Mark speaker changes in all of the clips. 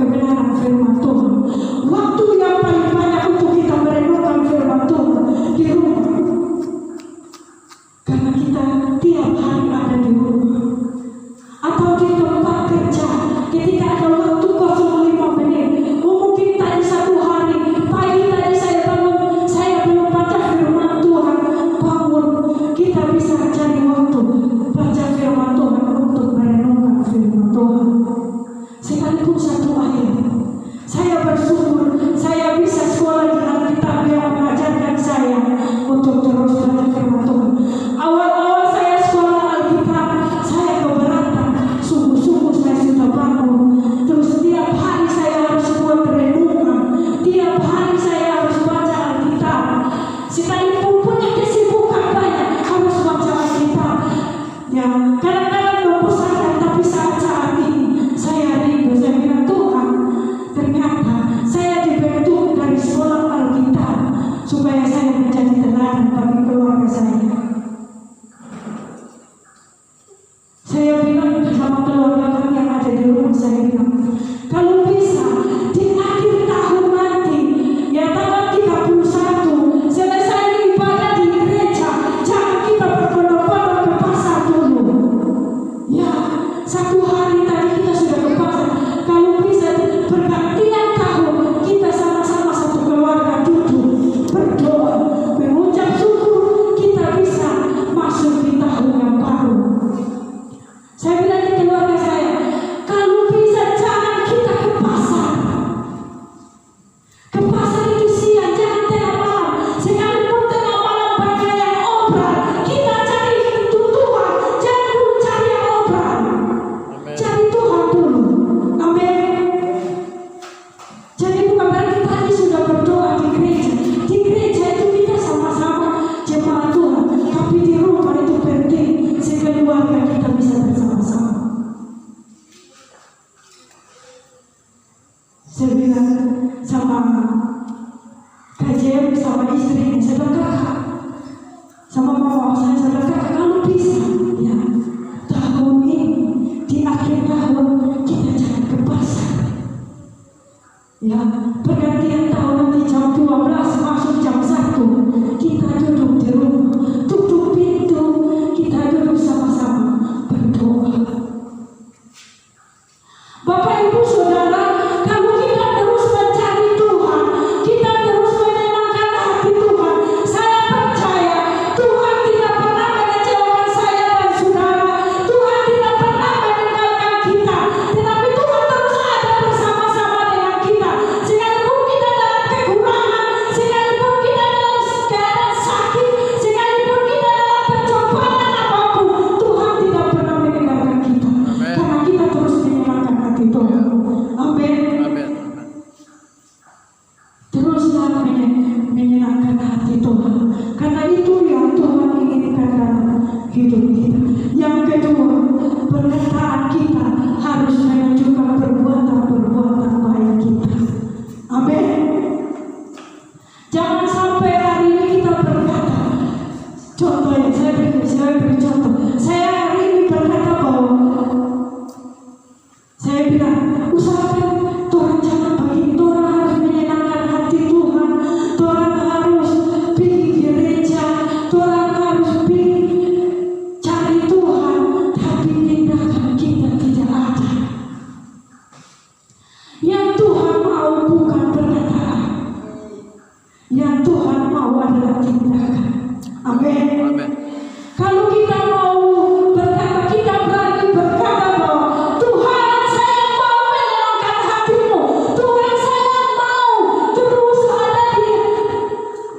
Speaker 1: kebenaran firman Tuhan. Waktu yang paling banyak untuk kita merenungkan firman Tuhan di rumah. Karena kita tiap hari ada di rumah atau di tempat kerja. Ketika ada waktu kosong 5 menit, mungkin tadi 1 hari pagi tadi saya bangun, saya belum baca firman Tuhan, bangun, kita bisa cari waktu baca firman Tuhan untuk merenungkan firman Tuhan. Sekalipun 1 ayat, saya bersyukur saya bisa sekolah di Alkitab yang mengajarkan saya untuk terus baca firman Tuhan. Awal-awal saya sekolah Alkitab, saya keberatan, sungguh-sungguh saya sudah bangun. Terus tiap hari saya harus buat renungan, tiap hari saya harus baca Alkitab. Sekalipun punya kesibukan banyak, harus baca Alkitab. Ya, kadang-kadang membosankan, tapi saat ini saya rindu. Saya bilang, Tuhan, ternyata saya dibentuk dari sekolah Alkitab supaya saya menjadi teladan bagi keluarga saya. Saya bilang sama keluarga kami yang ada di rumah, saya bilang, kalau bisa di akhir tahun nanti, ya tanggal 31, selesai ibadah di gereja, jangan kita berbondong-bondong ke pasar dulu. Ya, 1 hari tadi kita sudah ke pasar. Kalau bisa pergantian tahun, kita sama-sama satu keluarga duduk, berdoa, mengucap syukur, kita bisa masuk di tahun yang baru. Saya bilang di keluarga saya, kalau bisa jangan kita ke pasar. Ke pasar itu siang, jangan tengah malam. Sekalipun tengah malam banyak yang obral, kita cari itu Tuhan. Jangan dulu cari yang obral. Cari Tuhan dulu. Amin. Jadi bukan berarti tadi sudah berdoa di gereja. Di gereja itu kita sama-sama jemaat Tuhan. Tapi di rumah itu penting, sekeluarga kita bisa bersama-sama. Saya bilang sama KJM, sama istrinya, saya bilang, kakak, sama mama saya bilang, kakak, kalau bisa, ya, tahun ini, di akhir tahun, kita jangan ke pasar. Ya, pergantian tahun nanti jam 12 masuk jam 1, kita duduk di rumah, tutup pintu, kita duduk sama-sama berdoa. Bapak Ibu Saudara, kalau kita terus mencari Tuhan, kita terus menyenangkan hati Tuhan, saya percaya Tuhan tidak pernah mengecewakan saya dan saudara. Tuhan tidak pernah meninggalkan kita, tetapi Tuhan terus ada bersama-sama dengan kita. Sekalipun kita dalam kekurangan, sekalipun kita dalam keadaan sakit, sekalipun kita dalam pencobaan apapun, Tuhan tidak pernah meninggalkan kita. Karena kita terus menyenangkan hati Tuhan. Amin. Teruslah menyenangkan hati Tuhan. Karena itu yang Tuhan inginkan dalam hidup kita. Yang kedua, perkataan kita harus menunjukkan perbuatan-perbuatan baik kita. Amin. Jangan sampai hari ini kita berkata, contohnya saya beri contoh. Saya hari ini berkata bahwa saya bilang, usahakan Tuhan jangan begini, Tuhan harus menyenangkan hati Tuhan, Tuhan harus pergi gereja, Tuhan harus pergi cari Tuhan, tapi tindakan kita tidak ada. Yang Tuhan mau bukan perkataan, yang Tuhan mau adalah tindakan. Amin. Kalau kita mau berkata, kita berani berkata bahwa Tuhan, saya mau menyenangkan hatimu, Tuhan, saya mau terus ada di,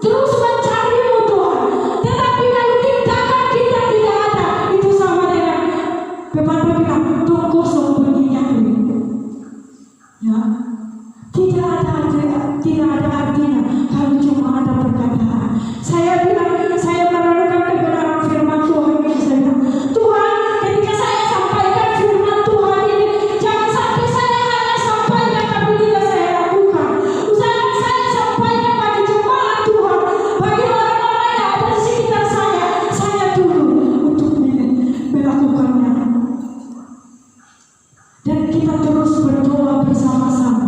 Speaker 1: terus mencarimu Tuhan. Tetapi kalau tindakan kita tidak ada, itu sama dengan pepatah bilang, tong kosong bunyinya. Ya, tidak ada artinya kalau cuma ada perkataan. Saya bilang, saya merenungkan kebenaran firman Tuhan ini. Saya bilang, Tuhan, ketika saya sampaikan firman Tuhan ini, jangan sampai saya hanya sampaikan tapi tidak saya lakukan. Usahakan saya sampaikan bagi jemaat Tuhan, bagi orang-orang yang ada di sekitar saya dulu untuk melakukannya. Dan kita terus berdoa bersama-sama.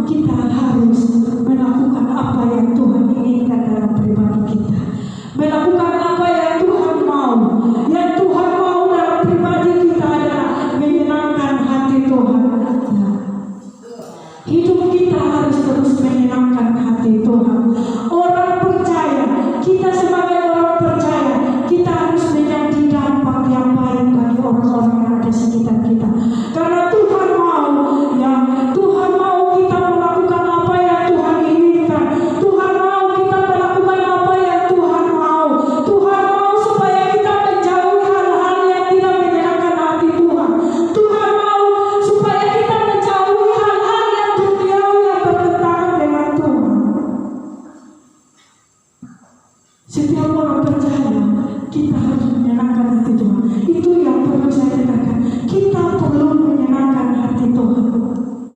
Speaker 1: kita harus melakukan apa yang Tuhan inginkan dalam pribadi kita. Melakukan apa yang Tuhan mau. Yang Tuhan mau dalam pribadi kita adalah menyenangkan hati Tuhan. Hidup kita harus terus menyenangkan hati Tuhan. Orang percaya, kita sebagai orang percaya, kita harus menjadi dampak yang baik bagi orang-orang yang ada di sekitar kita.